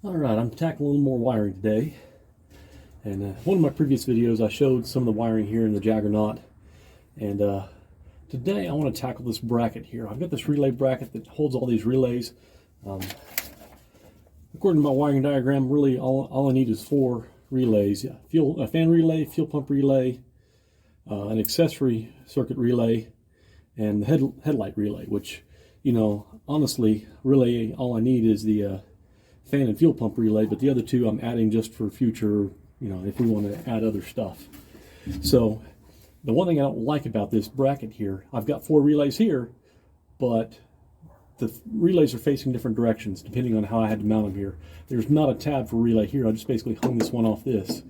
Alright, I'm tackling a little more wiring today. And one of my previous videos I showed some of the wiring here in the Jaggernaut. And today I want to tackle this bracket here. I've got this relay bracket that holds all these relays. According to my wiring diagram, really all I need is 4 relays. A fan relay, fuel pump relay, an accessory circuit relay, and the headlight relay, which, you know, honestly, really all I need is the fan and fuel pump relay, but the other 2 I'm adding just for future, you know, if we want to add other stuff. So the one thing I don't like about this bracket here, I've got 4 relays here, but the relays are facing different directions depending on how I had to mount them here. There's not a tab for relay here. I just basically hung this one off this.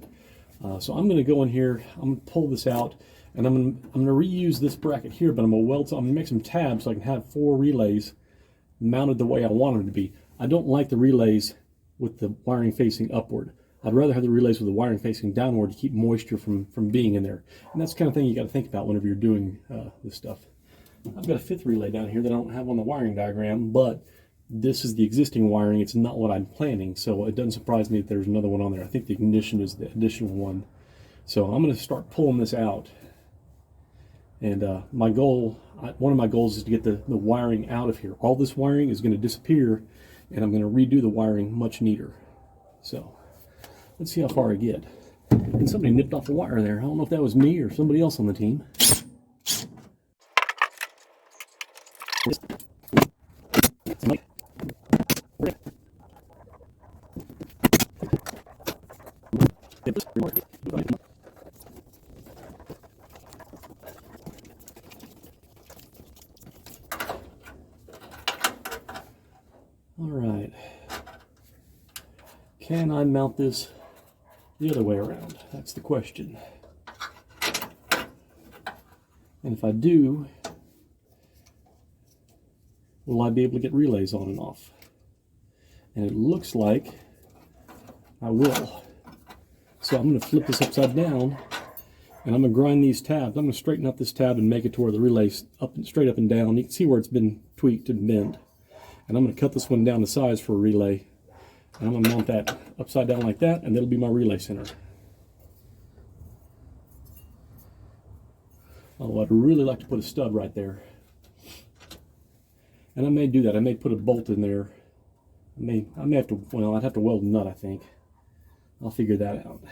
So I'm going to go in here, I'm going to pull this out, and I'm going to reuse this bracket here, but I'm going to make some tabs so I can have 4 relays mounted the way I want them to be. I don't like the relays with the wiring facing upward. I'd rather have the relays with the wiring facing downward to keep moisture from being in there. And that's the kind of thing you got to think about whenever you're doing this stuff. I've got a 5th relay down here that I don't have on the wiring diagram, but this is the existing wiring. It's not what I'm planning, so it doesn't surprise me that there's another one on there. I think the ignition is the additional one. So I'm going to start pulling this out. And my goal, one of my goals is to get the wiring out of here. All this wiring is going to disappear, and I'm going to redo the wiring much neater. So let's see how far I get. And somebody nipped off a wire there. I don't know if that was me or somebody else on the team. All right. Can I mount this the other way around? That's the question. And if I do, will I be able to get relays on and off? And it looks like I will. So I'm going to flip this upside down, and I'm going to grind these tabs. I'm going to straighten up this tab and make it to where the relay's straight up and down. You can see where it's been tweaked and bent. And I'm going to cut this one down to size for a relay. And I'm going to mount that upside down like that, and that'll be my relay center. Oh, I'd really like to put a stud right there. And I may do that. I may put a bolt in there. I may have to, well, I'd have to weld a nut, I think. I'll figure that out.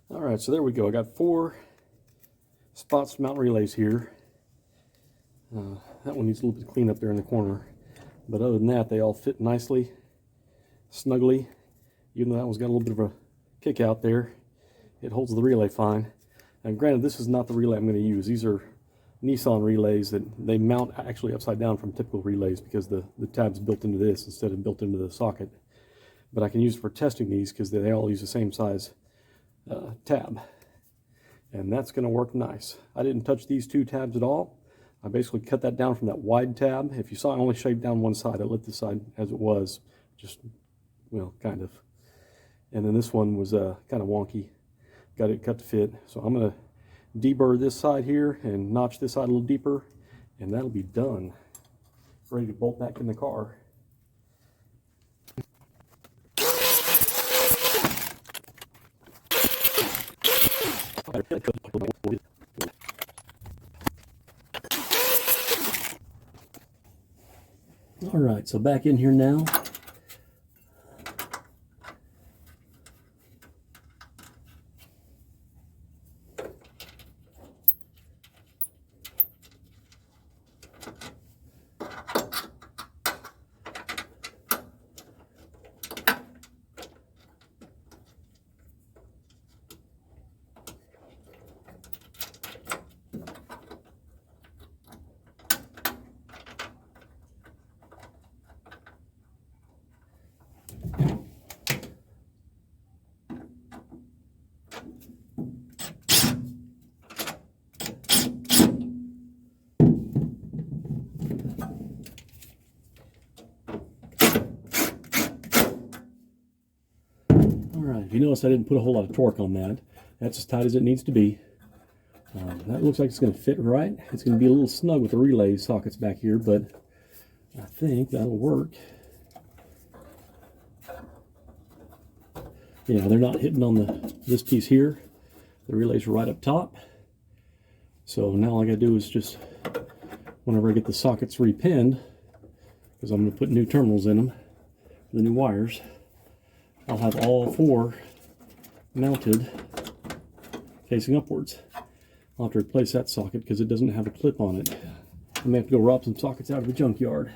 Alright, so there we go. I got 4 spots to mount relays here. That one needs a little bit of clean up there in the corner. But other than that, they all fit nicely, snugly. Even though that one's got a little bit of a kick out there, it holds the relay fine. And granted, this is not the relay I'm going to use. These are Nissan relays that they mount actually upside down from typical relays because the tab's built into this instead of built into the socket. But I can use it for testing these because they all use the same size tab, and that's going to work nice. I didn't touch these 2 tabs at all. I basically cut that down from that wide tab. If you saw, I only shaved down one side. I left this side as it was, just, well, kind of. And then this one was kind of wonky. Got it cut to fit. So I'm going to deburr this side here and notch this side a little deeper, and that'll be done. Ready to bolt back in the car. All right, so back in here now. Alright, you notice I didn't put a whole lot of torque on that. That's as tight as it needs to be. That looks like it's going to fit right. It's going to be a little snug with the relay sockets back here, but I think that'll work. Yeah, they're not hitting on this piece here. The relays are right up top. So now all I got to do is just, whenever I get the sockets repinned, because I'm going to put new terminals in them, the new wires, I'll have all four mounted facing upwards. I'll have to replace that socket because it doesn't have a clip on it. I may have to go rob some sockets out of the junkyard.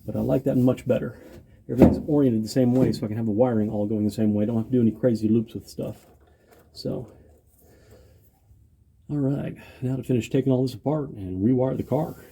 But I like that much better. Everything's oriented the same way, so I can have the wiring all going the same way. I don't have to do any crazy loops with stuff. So, all right, now to finish taking all this apart and rewire the car.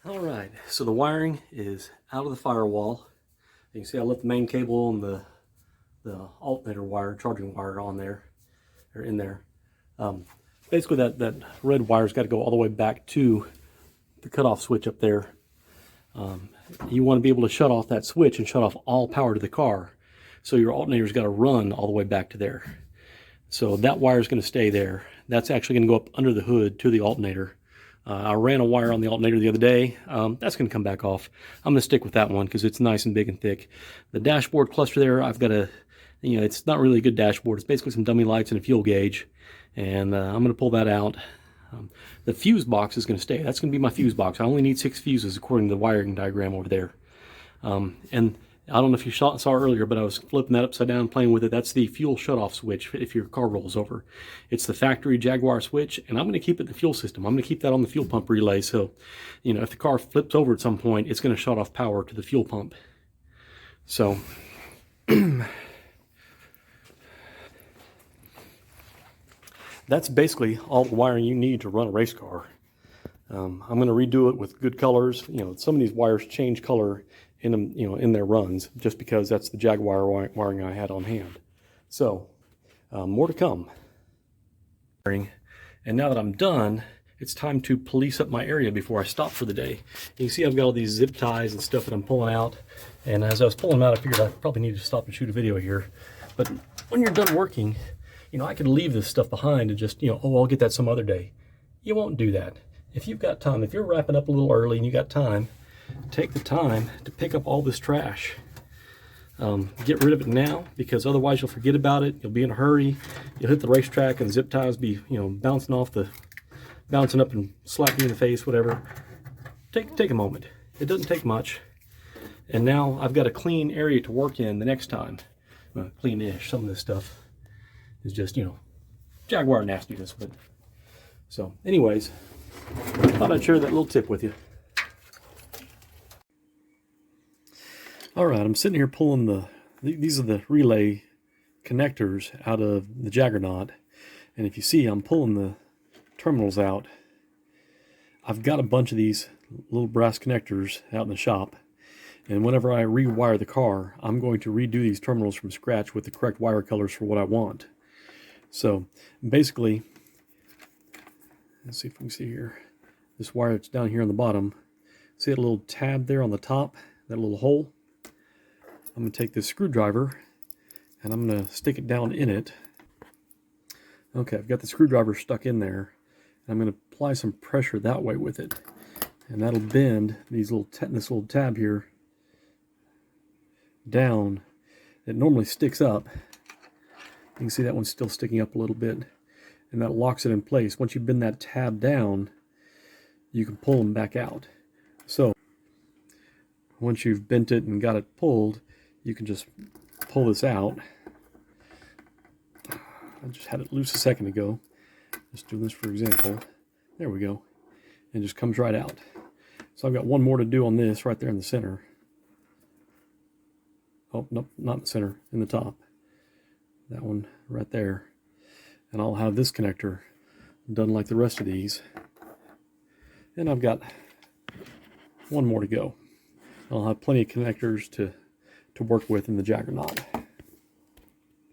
Alright, so the wiring is out of the firewall. You can see I left the main cable and the alternator wire, charging wire on there, or in there. Basically that red wire's got to go all the way back to the cutoff switch up there. You want to be able to shut off that switch and shut off all power to the car. So your alternator's got to run all the way back to there. So that wire is going to stay there. That's actually going to go up under the hood to the alternator. I ran a wire on the alternator the other day. That's going to come back off. I'm going to stick with that one because it's nice and big and thick. The dashboard cluster there, I've got it's not really a good dashboard. It's basically some dummy lights and a fuel gauge. And I'm going to pull that out. The fuse box is going to stay. That's going to be my fuse box. I only need 6 fuses according to the wiring diagram over there. And I don't know if you saw earlier, but I was flipping that upside down, playing with it. That's the fuel shutoff switch if your car rolls over. It's the factory Jaguar switch, and I'm going to keep it in the fuel system. I'm going to keep that on the fuel pump relay, so if the car flips over at some point, it's going to shut off power to the fuel pump. So that's basically all the wiring you need to run a race car. I'm going to redo it with good colors. Some of these wires change color in them, in their runs, just because that's the Jaguar wiring I had on hand. So, more to come. And now that I'm done, it's time to police up my area before I stop for the day. You can see I've got all these zip ties and stuff that I'm pulling out. And as I was pulling them out, I figured I probably need to stop and shoot a video here. But when you're done working, you know, I could leave this stuff behind and just, you know, oh, I'll get that some other day. You won't do that. If you've got time, if you're wrapping up a little early and you got time, take the time to pick up all this trash. Get rid of it now, because otherwise you'll forget about it. You'll be in a hurry. You'll hit the racetrack and the zip ties be, you know, bouncing up and slapping you in the face, whatever. Take a moment. It doesn't take much. And now I've got a clean area to work in the next time. Clean-ish. Some of this stuff is just, you know, Jaguar nastiness. But so, anyways, thought I'd share that little tip with you. All right, I'm sitting here pulling these are the relay connectors out of the Jaggernaut. And if you see, I'm pulling the terminals out. I've got a bunch of these little brass connectors out in the shop. And whenever I rewire the car, I'm going to redo these terminals from scratch with the correct wire colors for what I want. So basically, let's see if we can see here. This wire that's down here on the bottom, see that little tab there on the top, that little hole? I'm going to take this screwdriver and I'm going to stick it down in it. Okay, I've got the screwdriver stuck in there. I'm going to apply some pressure that way with it. And that'll bend this little tab here down. It normally sticks up. You can see that one's still sticking up a little bit. And that locks it in place. Once you bend that tab down, you can pull them back out. So once you've bent it and got it pulled, you can just pull this out. I just had it loose a second ago. Just doing this for example. There we go. And it just comes right out. So I've got one more to do on this right there in the center. Oh, nope, not in the center, in the top. That one right there. And I'll have this connector done like the rest of these. And I've got one more to go. I'll have plenty of connectors to work with in the Jaggernaut.